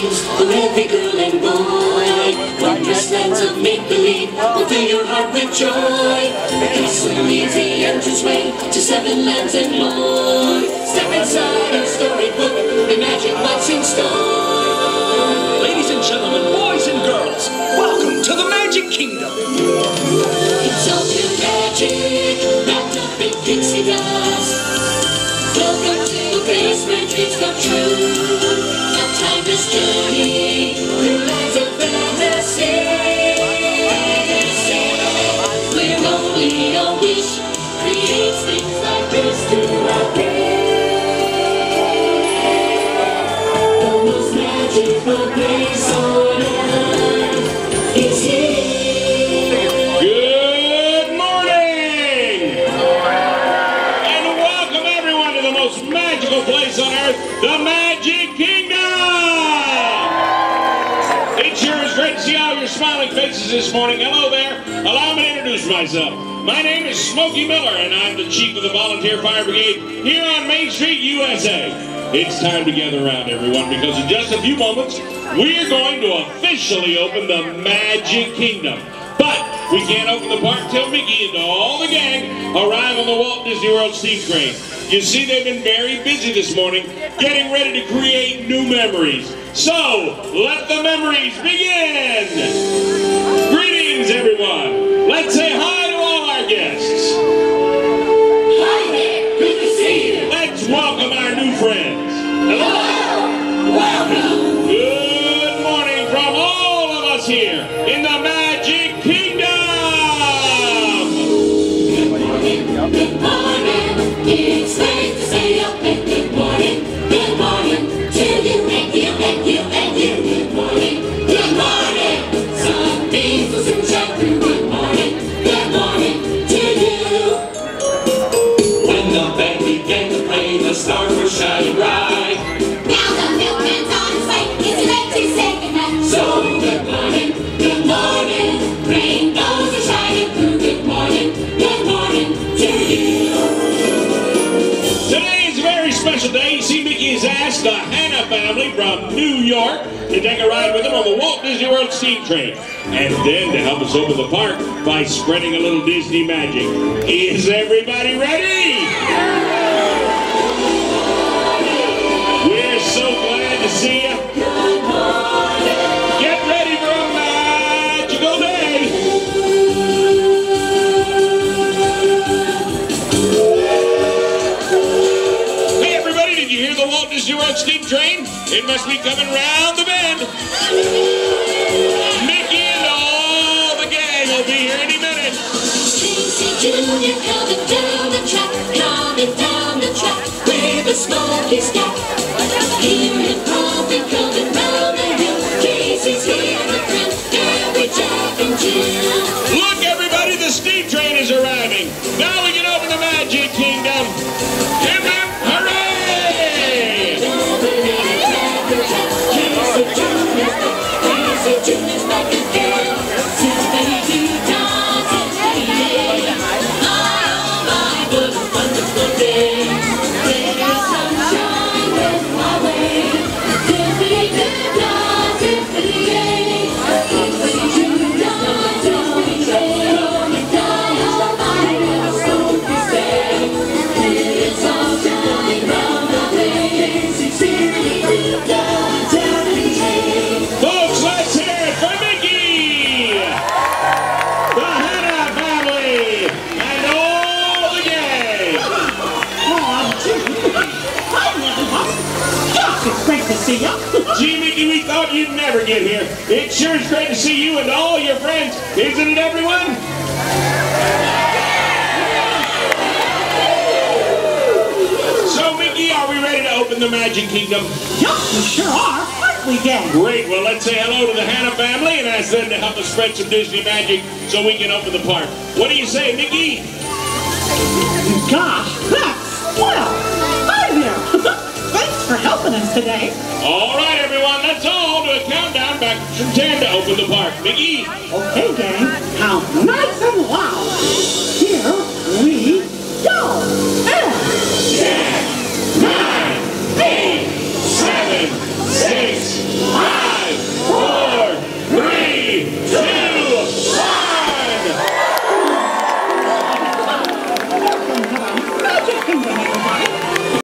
dreams for every girl and boy. Wondrous lands of make-believe will fill your heart with joy. The castle leads the entranceway to 7 lands and more. Step inside our storybook, imagine what's in store. Ladies and gentlemen, boys and girls, welcome to the Magic Kingdom. It's all pure magic, wrapped up in pixie dust. Welcome to a place where dreams come true. A timeless journey through lands of fantasy. Where only a wish creates things like this to appear. The most magical place on earth is here. Good morning! And welcome everyone to the most magical place on earth, the Magic Kingdom! It sure is great to see all your smiling faces this morning. Hello there. Allow me to introduce myself. My name is Smokey Miller, and I'm the chief of the Volunteer Fire Brigade here on Main Street, USA. It's time to gather around, everyone, because in just a few moments, we are going to officially open the Magic Kingdom. But we can't open the park till Mickey and all the gang arrive on the Walt Disney World steam train. You see, they've been very busy this morning getting ready to create new memories. So, let the memories begin! Greetings, everyone! Let's say hi to all our guests. Hi there, good to see you. Let's welcome our new friends. Hello, welcome. Good morning from all of us here in the Magic Kingdom! Good morning, it's great to say up and good morning to you and you and you and you. Good morning, sunbeams will soon shine through. Good morning to you. When the band began to play, the stars were shining bright. Now the milkman's on his way, it's late to say goodnight. So good morning, rainbows are shining through. Good morning to you. Today is a very special day. You see, Mickey has asked the Hanna family from New York to take a ride with him on the Walt Disney World steam train. And then to help us open the park by spreading a little Disney magic. Is everybody ready? We're so glad to see you. Get ready for a magical day. Hey everybody, did you hear the Walt Disney World steam train? It must be coming round the bend. Mickey and all the gang will be here any minute. Casey Jr. coming down the track with a smoky stack. Hear him pumping, coming round the hill. Casey's here to thrill every Jack and Jill. Look everybody, the steam train is arriving. Now we can open the Magic Kingdom. Hip hip hooray! Casey Jr.'s back again. Since 32 times in 88. Oh my, what a wonderful day. Ray of sunshine went my way. Tiffany times in 58. Casey Jr. times in 28. Oh my, what a smoky stay. It's all shining round the way. Casey's here times in 28. Folks, let's hear it for Mickey! The Hanna family! And all the gang! Hi, everyone. Gosh, it's great to see you. Gee, Mickey, we thought you'd never get here. It sure is great to see you and all your friends. Isn't it, everyone? So, Mickey, are we ready to open the Magic Kingdom? Yup, we sure are, aren't we, gang? Great. Well, let's say hello to the Hanna family and ask them to help us spread some Disney magic so we can open the park. What do you say, Mickey? Gosh, that's swell. Hi there. Thanks for helping us today. All right, everyone, let's all do a countdown back from 10 to open the park. Mickey? Okay, gang. Count 9.